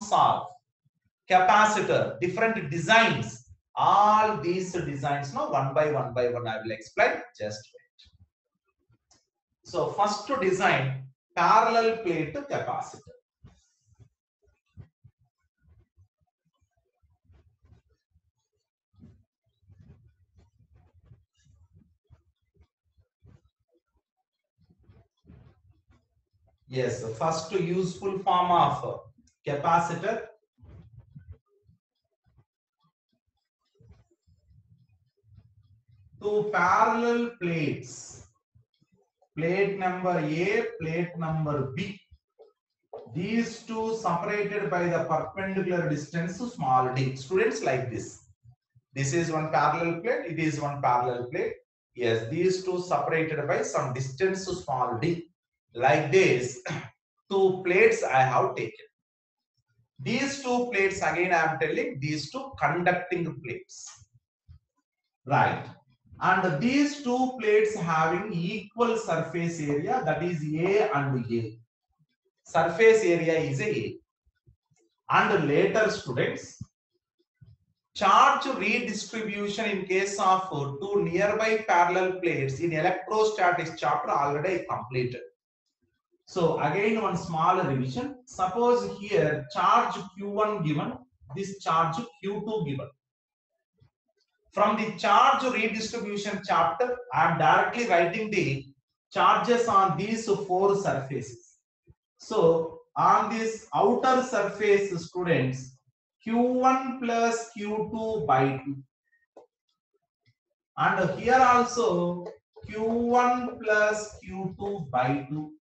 solve. Capacitor, different designs. All these designs now one by one I will explain. Just wait. So first to design parallel plate capacitor. Yes, the first useful form of capacitor. Two parallel plates. Plate number A, plate number B. These two separated by the perpendicular distance small d. Students, like this. This is one parallel plate. It is one parallel plate. Yes, these two separated by some distance small d. Like this, two plates I have taken. These two plates, again I am telling, these two conducting plates. Right. And these two plates having equal surface area, that is A and A. Surface area is A. And later, students, charge redistribution in case of two nearby parallel plates in electrostatics chapter already completed. So again, one small revision. Suppose here charge Q1 given, this charge Q2 given. From the charge redistribution chapter, I am directly writing the charges on these four surfaces. So on this outer surface, students, Q1 plus Q2 by 2. And here also Q1 plus Q2 by 2.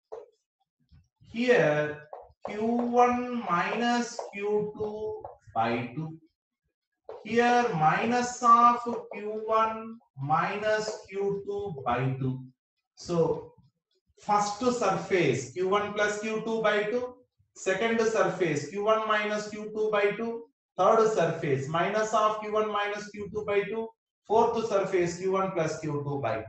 Here Q1 minus Q2 by 2. Here minus of Q1 minus Q2 by 2. So first surface Q1 plus Q2 by 2. Second surface Q1 minus Q2 by 2. Third surface minus of Q1 minus Q2 by 2. Fourth surface Q1 plus Q2 by 2.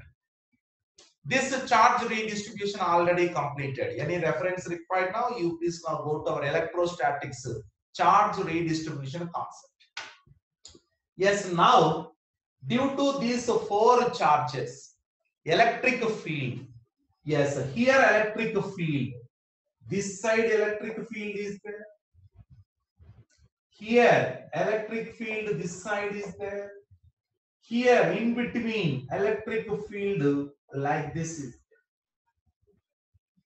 This charge redistribution already completed. Any reference required now? You please now go to our electrostatics charge redistribution concept. Yes, now due to these four charges, electric field. Yes, here electric field. This side electric field is there. Here electric field, this side is there. Here in between electric field like this is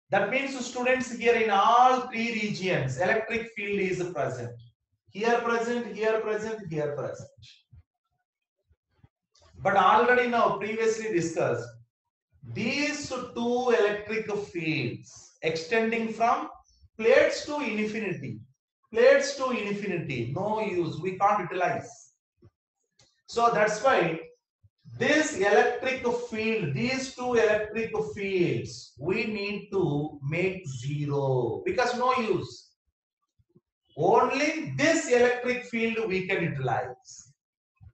there. That means students, here in all three regions electric field is present. Here present, here present, here present. But already now previously discussed, these two electric fields extending from plates to infinity. Plates to infinity, no use, we can't utilize. So that's why this electric field, these two electric fields, we need to make zero because no use. Only this electric field we can utilize.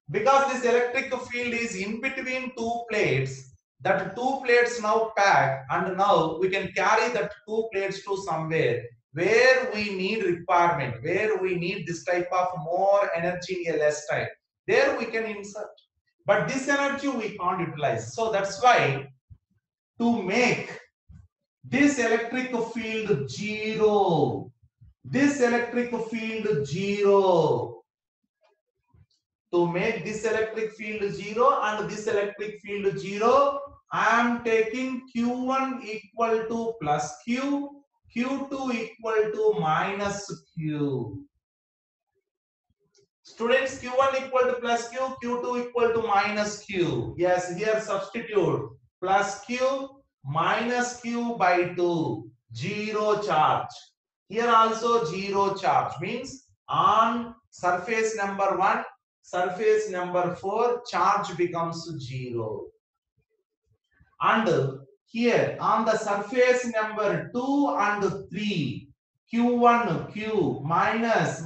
Because this electric field is in between two plates, that two plates now pack, and now we can carry that two plates to somewhere where we need requirement, where we need this type of more energy in a less time. There we can insert. But this energy we can't utilize. So that's why to make this electric field zero, this electric field zero, to make this electric field 0 and this electric field 0, I am taking Q1 equal to plus Q, Q2 equal to minus Q. Students, Q1 equal to plus Q, Q2 equal to minus Q. Yes, here substitute plus Q minus Q by 2, 0 charge. Here also 0 charge, means on surface number 1, surface number 4, charge becomes 0. And here on the surface number 2 and 3, Q1 Q minus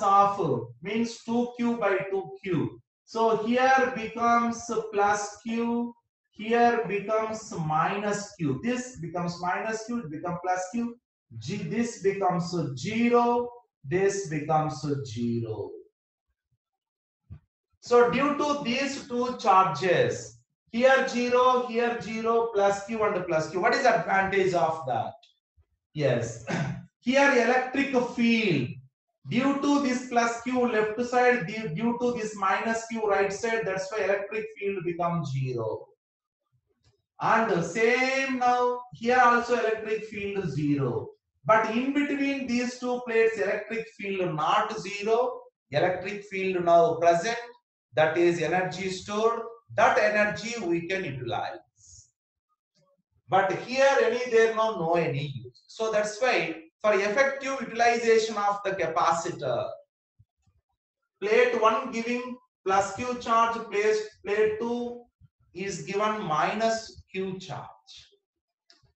of means 2Q by 2Q. So here becomes plus Q, here becomes minus Q. This becomes minus Q, it becomes plus Q. This becomes 0, this becomes 0. So due to these two charges, here 0, here 0, plus q and plus q. What is the advantage of that? Yes, here electric field, due to this plus q left side, due to this minus q right side, that's why electric field becomes 0. And same now, here also electric field 0. But in between these two plates, electric field not 0, electric field now present, that is energy stored, that energy we can utilize. But here there no any use. So that's why for effective utilization of the capacitor, plate 1 giving plus q charge, plate 2 is given minus q charge.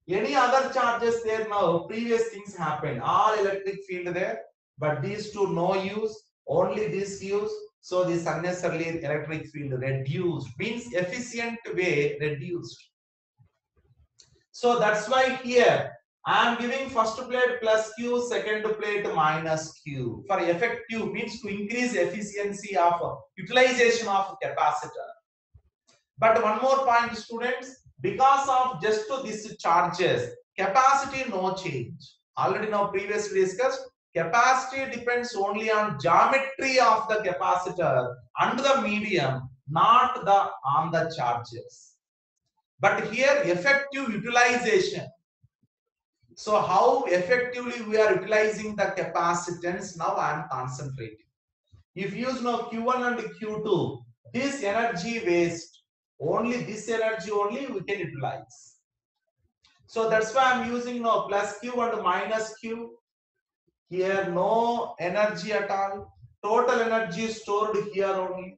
Any other charges there now, previous things happen, all electric field there, but these two no use, only this use. So this unnecessarily electric field reduced, means efficient way reduced. So that's why here I am giving first plate plus q, second plate minus q. For effective means to increase efficiency of utilization of capacitor. But one more point, students, because of just to these charges, capacity no change. Already now previously discussed, capacity depends only on geometry of the capacitor and the medium, not on the charges. But here effective utilization. So how effectively we are utilizing the capacitance, now I am concentrating. If you know Q1 and Q2, this energy waste, only this energy only we can utilize. So that's why I'm using now plus Q and minus Q. Here no energy at all. Total energy stored here only.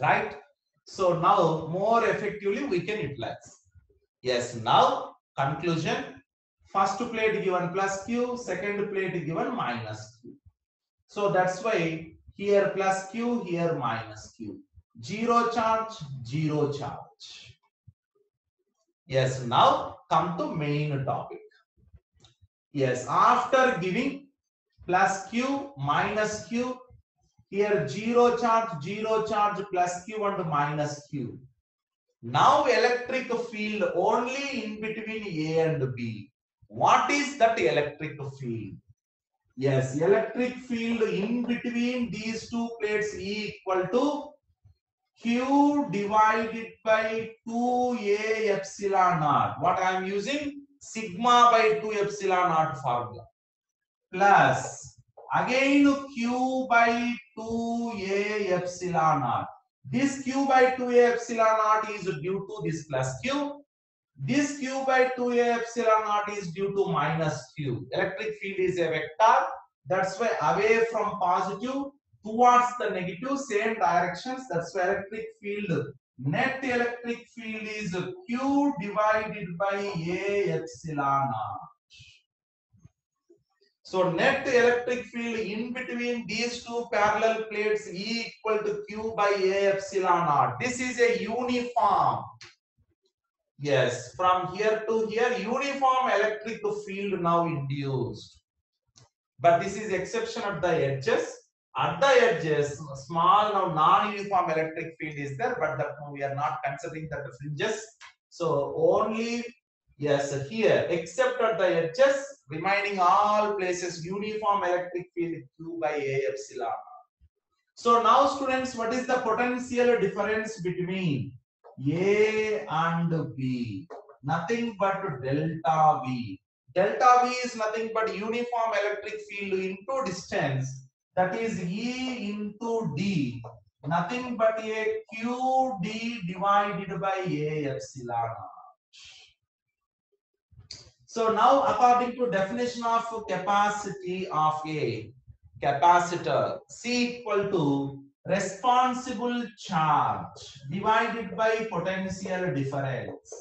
Right? So now more effectively we can utilize. Yes, now conclusion. First plate given plus q, second plate given minus q. So that's why here plus q, here minus q. Zero charge, zero charge. Yes, now come to main topic. Yes, after giving plus q, minus q, here zero charge plus q and minus q. Now electric field only in between A and B. What is that electric field? Yes, electric field in between these two plates E equal to Q divided by 2A epsilon naught. What I am using? Sigma by 2 epsilon naught formula. Plus again Q by 2A epsilon naught. This q by 2a epsilon naught is due to this plus q. This q by 2a epsilon naught is due to minus q. Electric field is a vector. That's why away from positive towards the negative, same directions. That's why electric field, net electric field is q divided by a epsilon naught. So net electric field in between these two parallel plates E equal to Q by A epsilon naught. This is a uniform. Yes, from here to here, uniform electric field now induced. But this is exception at the edges. At the edges, small now non-uniform electric field is there, but that we are not considering that the fringes. So only yes, here except at the edges, remaining all places uniform electric field Q by A epsilon. So now students, what is the potential difference between A and B? Nothing but delta V. Delta V is nothing but uniform electric field into distance, that is E into D. Nothing but a QD divided by A epsilon. So now according to definition of capacity of a capacitor, C equal to responsible charge divided by potential difference.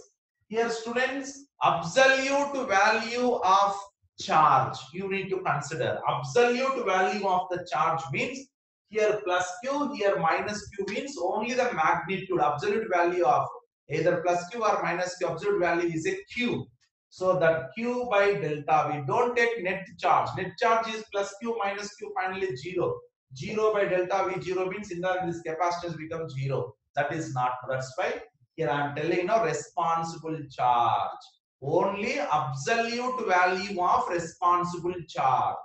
Here students, absolute value of charge you need to consider. Absolute value of the charge means here plus q, here minus q means only the magnitude. Absolute value of either plus q or minus q, absolute value is a q. So that Q by delta V. Don't take net charge. Net charge is plus Q minus Q, finally 0. 0 by delta V, 0 means in this capacitance becomes 0. That is not. That's why here I am telling responsible charge. Only absolute value of responsible charge.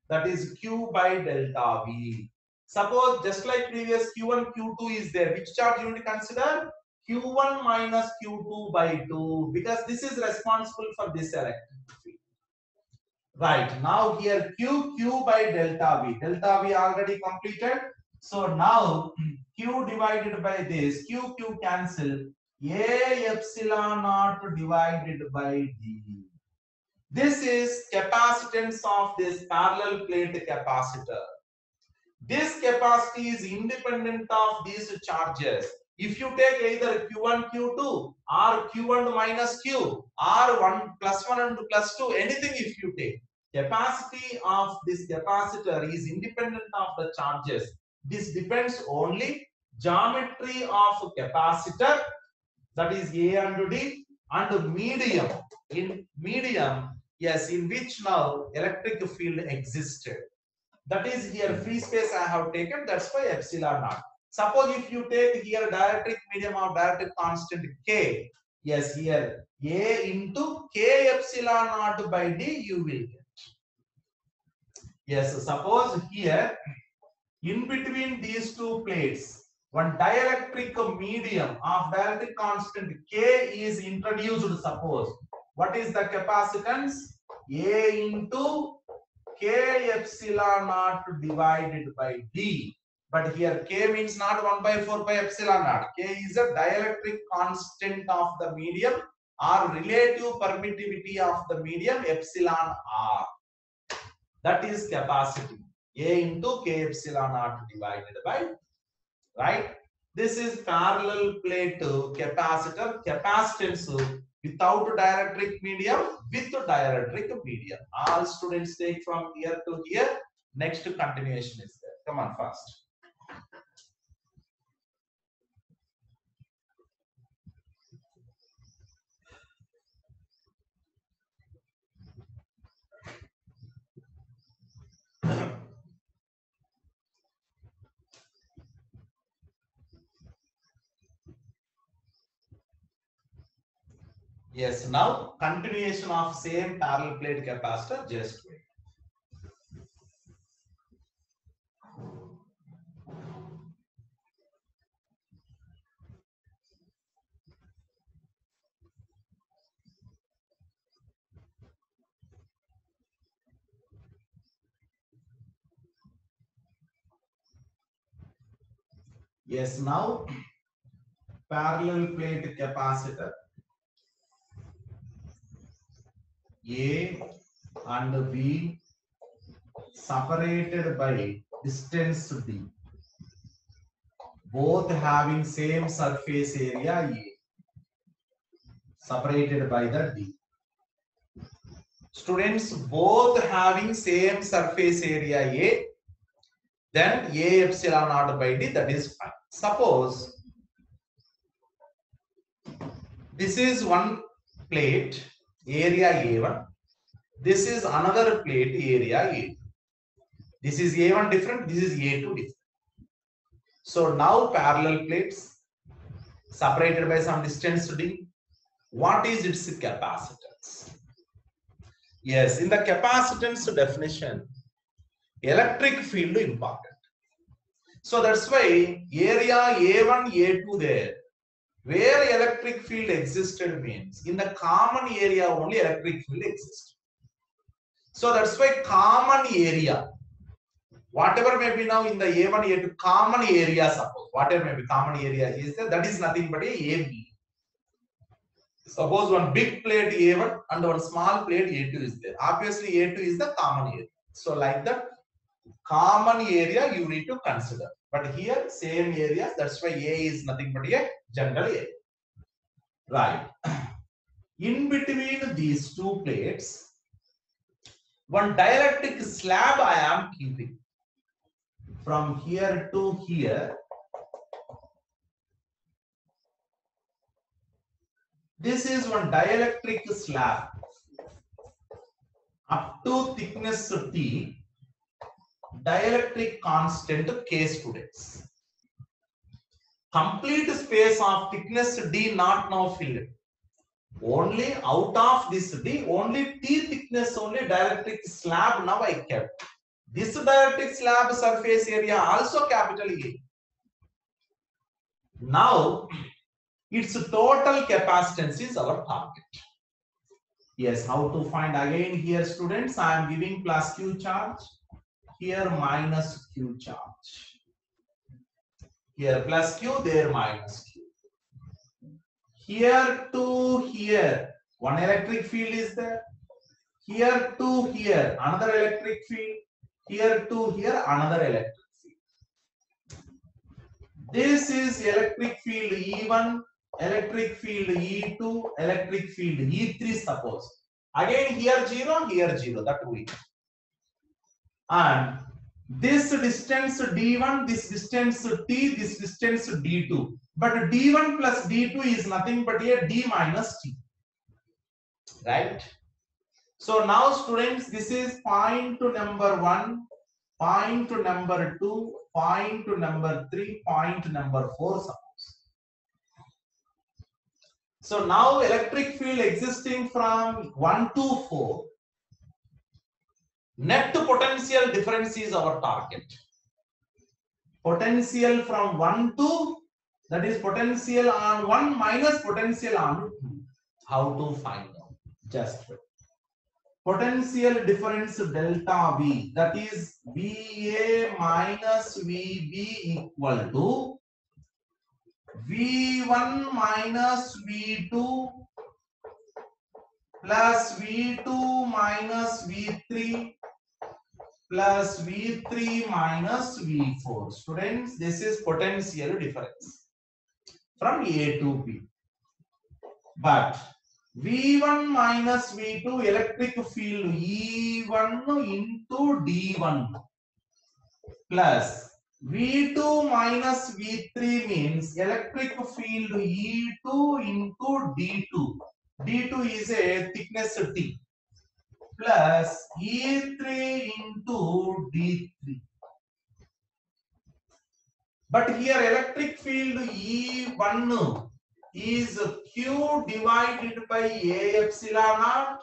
That is Q by delta V. Suppose just like previous Q1, Q2 is there. Which charge you need to consider? Q1 minus Q2 by 2, because this is responsible for this electric field. Right, now here Q by delta V. Delta V already completed. So now Q divided by this, Q cancel. A epsilon naught divided by D. This is capacitance of this parallel plate capacitor. This capacity is independent of these charges. If you take either Q1, Q2 or Q1 minus Q or 1 plus 1 and plus 2, anything if you take, capacity of this capacitor is independent of the charges. This depends only geometry of capacitor, that is A and D, and medium. In medium, yes, in which now electric field existed. That is here free space I have taken, that's why epsilon naught. Suppose if you take here dielectric medium of dielectric constant K, yes, here A into K epsilon naught by D you will get. Yes, suppose here in between these two plates, one dielectric medium of dielectric constant K is introduced. Suppose what is the capacitance? A into K epsilon naught divided by D. But here K means not 1 by 4 pi epsilon naught. K is a dielectric constant of the medium or relative permittivity of the medium epsilon R. That is capacity. A into K epsilon naught divided by, right? This is parallel plate capacitor, capacitance without dielectric medium, with dielectric medium. All students take from here to here. Next continuation is there. Come on fast. Yes, now continuation of same parallel plate capacitor, just wait. Yes, now parallel plate capacitor A and B separated by distance D, both having same surface area A, separated by the D. Students, both having same surface area A, then A epsilon naught by D, that is fine. Suppose this is one plate, area A1. This is another plate, area A2. This is A1 different, this is A2 different. So now parallel plates separated by some distance D. What is its capacitance? Yes, in the capacitance definition, electric field important. So that's why area A1, A2 there, where electric field existed means in the common area only electric field exists. So that's why common area, whatever may be now in the A1, A2 common area, suppose whatever may be common area is there, that is nothing but a AB. Suppose one big plate A1 and one small plate A2 is there. Obviously A2 is the common area. So like that common area you need to consider. But here same areas, that's why A is nothing but a general area. Right. In between these two plates, one dielectric slab I am keeping. From here to here, This is one dielectric slab up to thickness T, dielectric constant K students. Complete space of thickness D not now filled. Only out of this D, only T thickness only dielectric slab now I kept. This dielectric slab surface area also capital A. Now its total capacitance is our target. Yes, how to find again here students? I am giving plus Q charge, here minus Q charge. Here plus Q, there minus Q. Here to here, one electric field is there. Here to here, another electric field. Here to here, another electric field. This is electric field E1, electric field E2, electric field E3 suppose. Again here 0, here 0, that we know. And this distance D1, this distance T, this distance D2. But D1 plus D2 is nothing but a D minus T. Right? So now students, this is point to number 1, point to number 2, point to number 3, point number 4 suppose. So now electric field existing from 1 to 4. Net potential difference is our target. Potential from 1 to, that is potential on 1 minus potential on 2. How to find out? Just wait. Potential difference delta V, that is VA minus VB equal to V1 minus V2 plus V2 minus V3 plus V3 minus V4. Students, this is potential difference from A to B. But V1 minus V2 electric field E1 into D1 plus V2 minus V3 means electric field E2 into D2. D2 is a thickness T plus E3 into D3. But here electric field E1 is Q divided by A epsilon naught,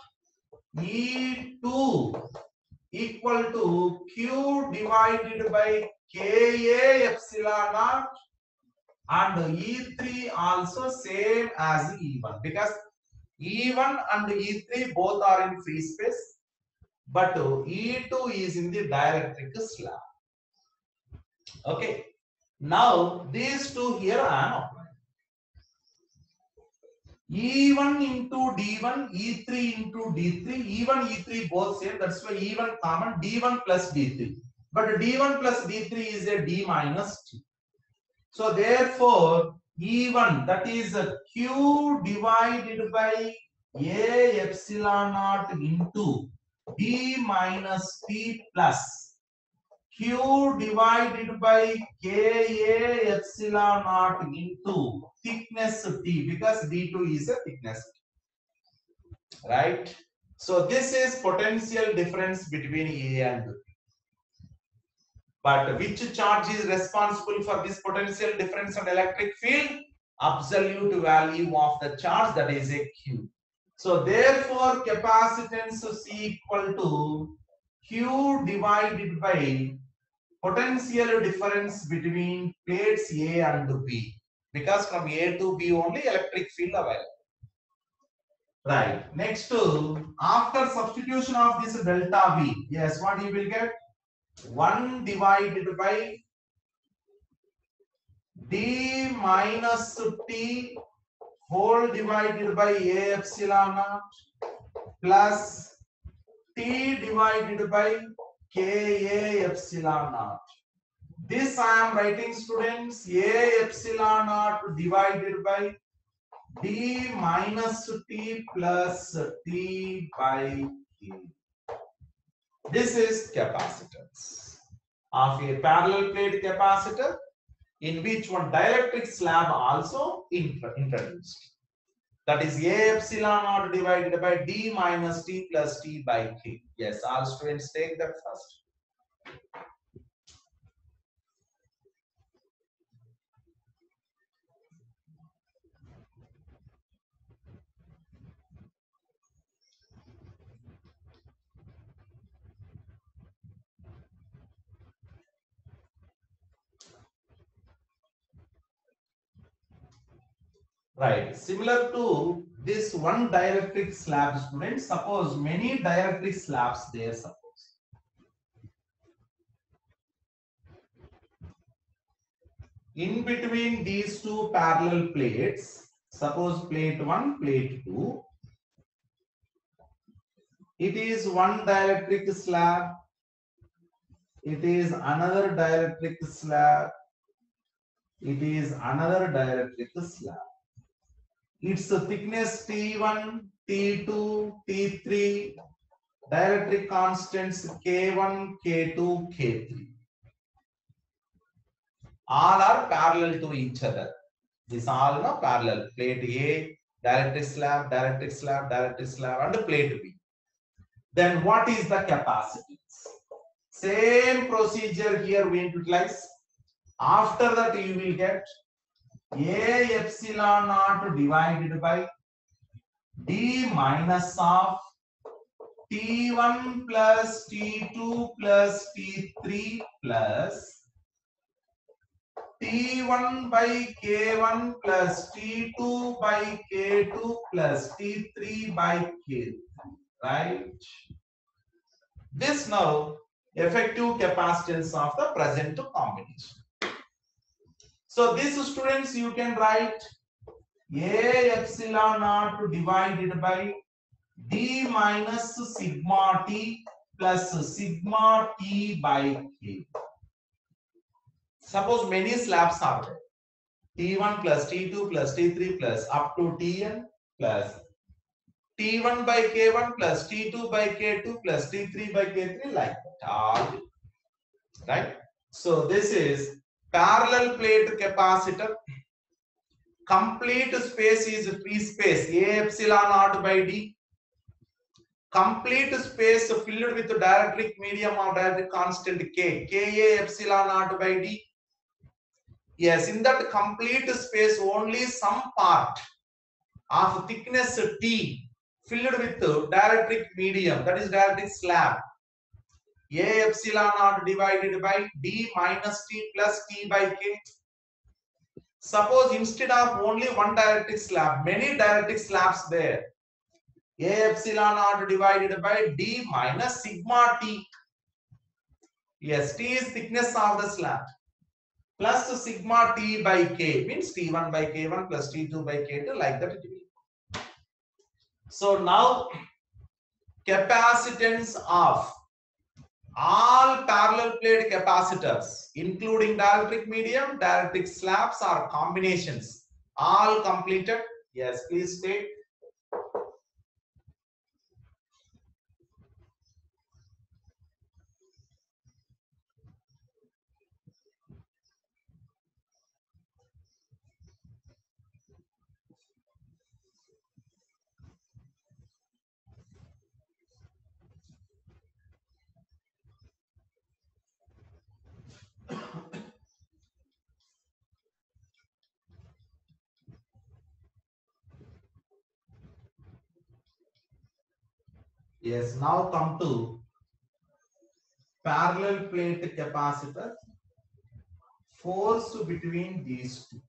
E2 equal to Q divided by Ka epsilon naught, and E3 also same as E1 because E1 and E3 both are in free space, but E2 is in the dielectric slab. Okay, now these two here I am applying. E1 into D1, E3 into D3, E1, E3 both same, that's why E1 common, D1 plus D3. But D1 plus D3 is a D minus T. So therefore, E1, that is a Q divided by A epsilon naught into D minus T plus Q divided by Ka epsilon naught into thickness T, because D2 is a thickness T. Right? So this is potential difference between A and B. But which charge is responsible for this potential difference on electric field? Absolute value of the charge, that is a Q. So therefore capacitance is equal to Q divided by potential difference between plates A and B, because from A to B only electric field available. Right. Next, after substitution of this delta V, yes, what you will get? 1 divided by D minus T whole divided by A epsilon naught plus T divided by Ka epsilon naught. This I am writing, students, A epsilon naught divided by D minus T plus T by K. This is capacitance of a parallel plate capacitor in which one dielectric slab also introduced. That is A epsilon naught divided by D minus T plus T by K. Yes, all students take that first. Right. Similar to this one dielectric slab, students, suppose many dielectric slabs there, suppose. In between these two parallel plates, suppose plate 1, plate 2, it is one dielectric slab, it is another dielectric slab, it is another dielectric slab. Its thickness T1, T2, T3, dielectric constants K1, K2, K3. All are parallel to each other. These all are parallel. Plate A, dielectric slab, dielectric slab, dielectric slab, and plate B. Then what is the capacitance? Same procedure here we utilize. After that you will get A epsilon naught divided by D minus of T1 plus T2 plus T3 plus T1 by K1 plus T2 by K2 plus T3 by K3, right? This now effective capacitance of the present combination. So these students you can write A epsilon naught divided by D minus sigma T plus sigma T by K. Suppose many slabs are there. T1 plus T2 plus T3 plus up to Tn plus T1 by K1 plus T2 by K2 plus T3 by K3 like that. All right. So this is parallel plate capacitor. Complete space is free space A epsilon naught by D. Complete space filled with dielectric medium or dielectric constant K. Ka epsilon naught by D. Yes, in that complete space only some part of thickness T filled with dielectric medium, that is dielectric slab. A epsilon naught divided by D minus T plus T by K. Suppose instead of only one dielectric slab, many dielectric slabs there. A epsilon naught divided by D minus sigma T. Yes, T is thickness of the slab. Plus sigma T by K means T1 by K1 plus T2 by K2, like that it will be. So now capacitance of all parallel plate capacitors, including dielectric medium, dielectric slabs or combinations, all completed. Yes, please state. Yes, now come to parallel plate capacitor, force between these two.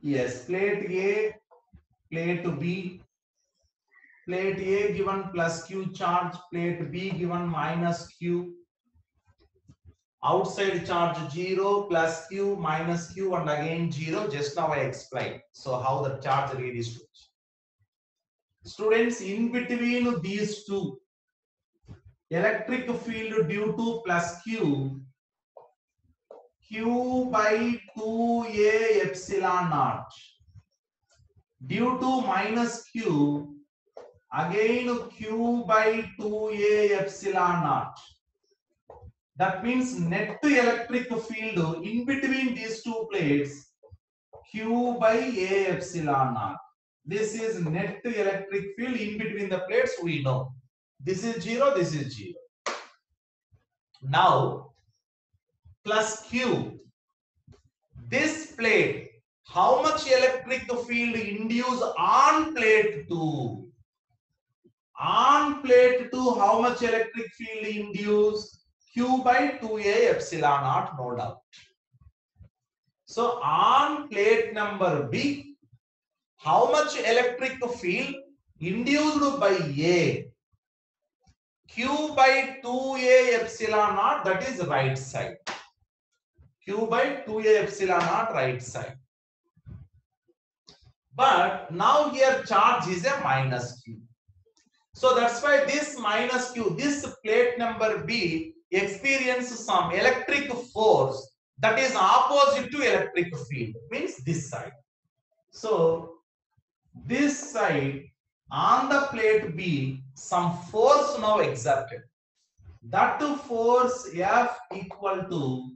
Yes, plate A, plate B. Plate A given plus Q charge, plate B given minus Q. Outside charge 0 plus Q minus Q and again 0. Just now I explained. So how the charge redistribution. Students, in between these two, electric field due to plus Q, Q by 2A epsilon naught. Due to minus Q, again Q by 2A epsilon naught. That means net electric field in between these two plates, Q by A epsilon naught. This is net electric field in between the plates, we know. This is 0, this is 0. Now, plus Q. This plate, how much electric field induced on plate 2? On plate 2, how much electric field induced? Q by 2A epsilon naught, no doubt. So, on plate number B, how much electric field induced by A? Q by 2A epsilon naught, that is right side. Q by 2A epsilon naught, right side. But now here charge is a minus Q. So that's why this minus Q, this plate number B experiences some electric force that is opposite to electric field, means this side. So this side on the plate B, some force now exerted. That force F equal to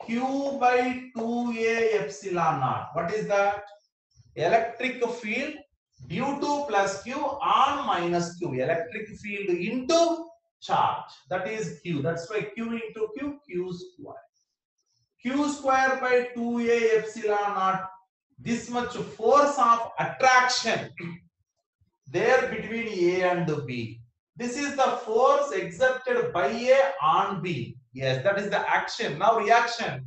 Q by 2A epsilon naught. What is that? Electric field due to plus Q on minus Q. Electric field into charge. That is Q. That's why Q into Q, Q square. Q square by 2A epsilon naught. This much force of attraction there between A and B. This is the force exerted by A on B. Yes, that is the action. Now reaction.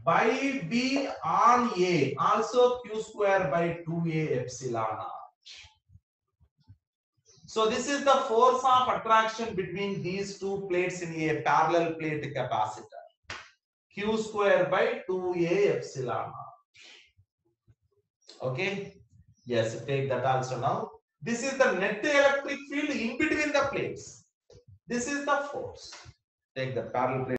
By B on A, also Q square by 2A epsilon naught. So this is the force of attraction between these two plates in a parallel plate capacitor. Q square by 2A epsilon naught. Okay. Yes, take that also now. This is the net electric field in between the plates. This is the force. Take the parallel plate.